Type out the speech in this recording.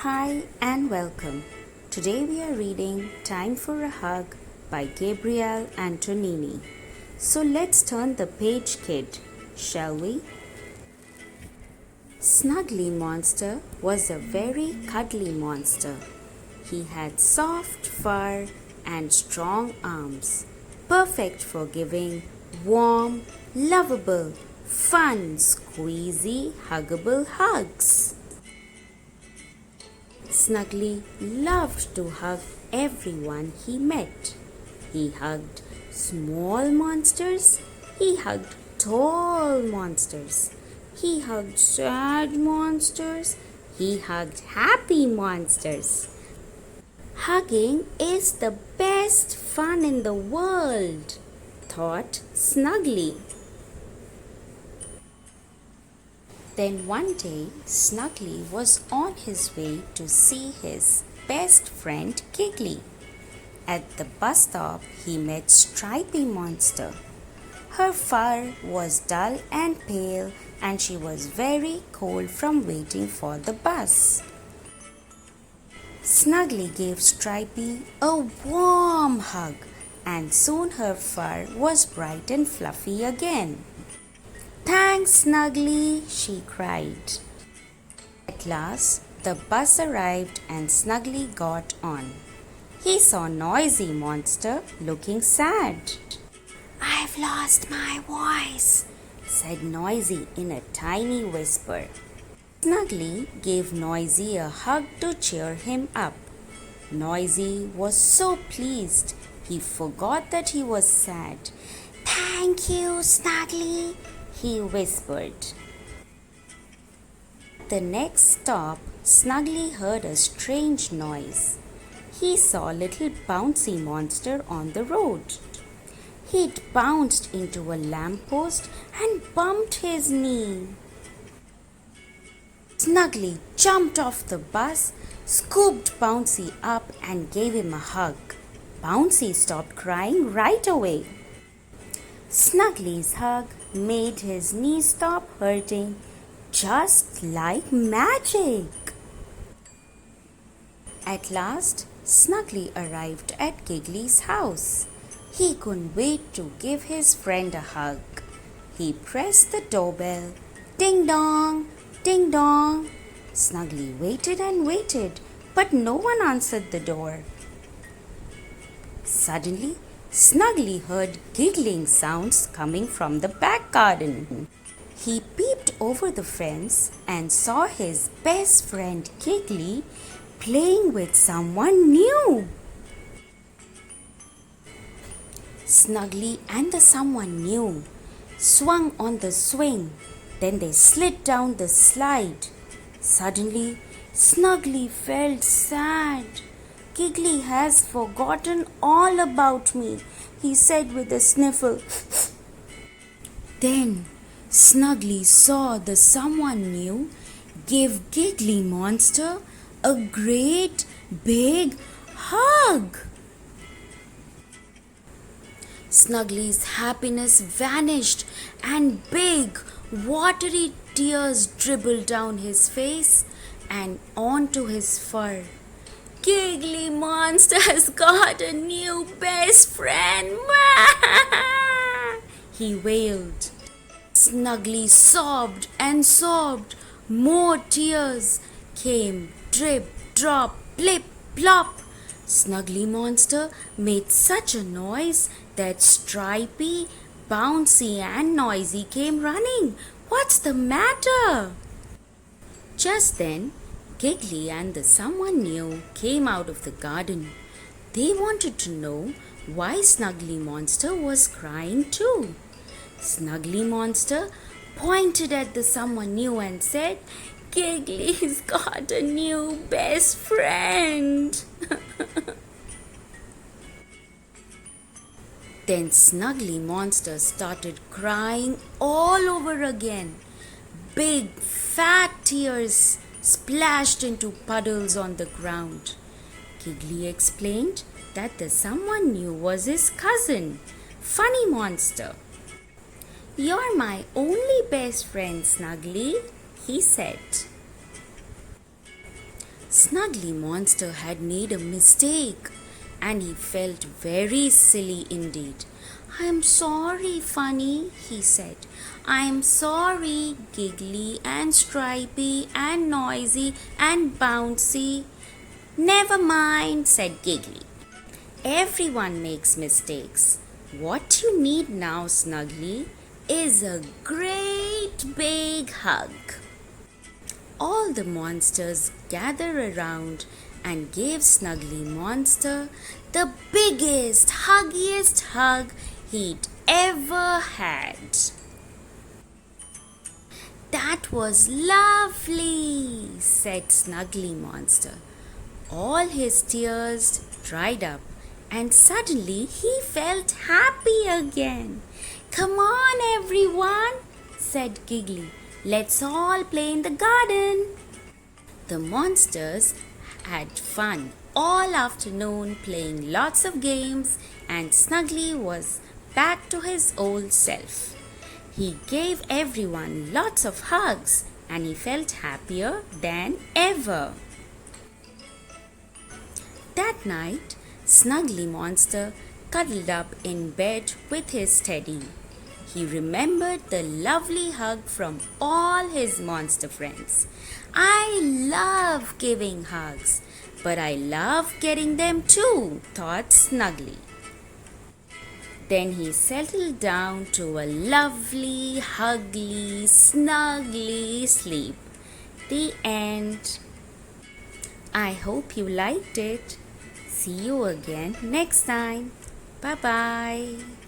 Hi and welcome. Today we are reading Time for a Hug by Gabriele Antonini. So let's turn the page, kid, shall we? Snuggly Monster was a very cuddly monster. He had soft fur and strong arms, perfect for giving warm, lovable, fun, squeezy, huggable hugs. Snuggly loved to hug everyone he met. He hugged small monsters, he hugged tall monsters, he hugged sad monsters, he hugged happy monsters. Hugging is the best fun in the world, thought Snuggly. Then one day, Snuggly was on his way to see his best friend Giggly. At the bus stop, he met Stripy Monster. Her fur was dull and pale, and she was very cold from waiting for the bus. Snuggly gave Stripy a warm hug, and soon her fur was bright and fluffy again. "Thanks, Snuggly," she cried. At last, the bus arrived and Snuggly got on. He saw Noisy Monster looking sad. "I've lost my voice," said Noisy in a tiny whisper. Snuggly gave Noisy a hug to cheer him up. Noisy was so pleased he forgot that he was sad. "Thank you, Snuggly," he whispered. The next stop, Snuggly heard a strange noise. He saw a little bouncy monster on the road. He'd bounced into a lamppost and bumped his knee. Snuggly jumped off the bus, scooped Bouncy up and gave him a hug. Bouncy stopped crying right away. Snuggly's hug made his knee stop hurting just like magic. At last, Snuggly arrived at Giggly's house. He couldn't wait to give his friend a hug. He pressed the doorbell. Ding dong, ding dong. Snuggly waited and waited, but no one answered the door. Suddenly, Snuggly heard giggling sounds coming from the back garden. He peeped over the fence and saw his best friend Giggly playing with someone new. Snuggly and the someone new swung on the swing. Then they slid down the slide. Suddenly, Snuggly felt sad. "Giggly has forgotten all about me," he said with a sniffle. Then Snuggly saw the someone new give Giggly Monster a great big hug. Snuggly's happiness vanished and big, watery tears dribbled down his face and onto his fur. "Giggly Monster has got a new best friend!" he wailed. Snuggly sobbed and sobbed. More tears came, drip, drop, blip, plop. Snuggly Monster made such a noise that Stripy, Bouncy and Noisy came running. "What's the matter?" Just then, Giggly and the someone new came out of the garden. They wanted to know why Snuggly Monster was crying too. Snuggly Monster pointed at the someone new and said, "Giggly's got a new best friend." Then Snuggly Monster started crying all over again. Big fat tears splashed into puddles on the ground. Giggly explained that the someone new was his cousin, Funny Monster. "You're my only best friend, Snuggly," he said. Snuggly Monster had made a mistake and he felt very silly indeed. I am sorry, Funny, he said. I am sorry, Giggly and Stripey and Noisy and Bouncy. Never mind, said Giggly. Everyone makes mistakes. What you need now, Snuggly, is a great big hug. All the monsters gathered around and gave Snuggly Monster the biggest, huggiest hug he'd ever had. That was lovely, said Snuggly Monster. All his tears dried up and suddenly he felt happy again. Come on, everyone, said Giggly. Let's all play in the garden. The monsters had fun all afternoon playing lots of games and Snuggly was back to his old self. He gave everyone lots of hugs and he felt happier than ever. That night, Snuggly Monster cuddled up in bed with his teddy. He remembered the lovely hug from all his monster friends. I love giving hugs, but I love getting them too, thought Snuggly. Then he settled down to a lovely, huggly, snuggly sleep. The end. I hope you liked it. See you again next time. Bye-bye.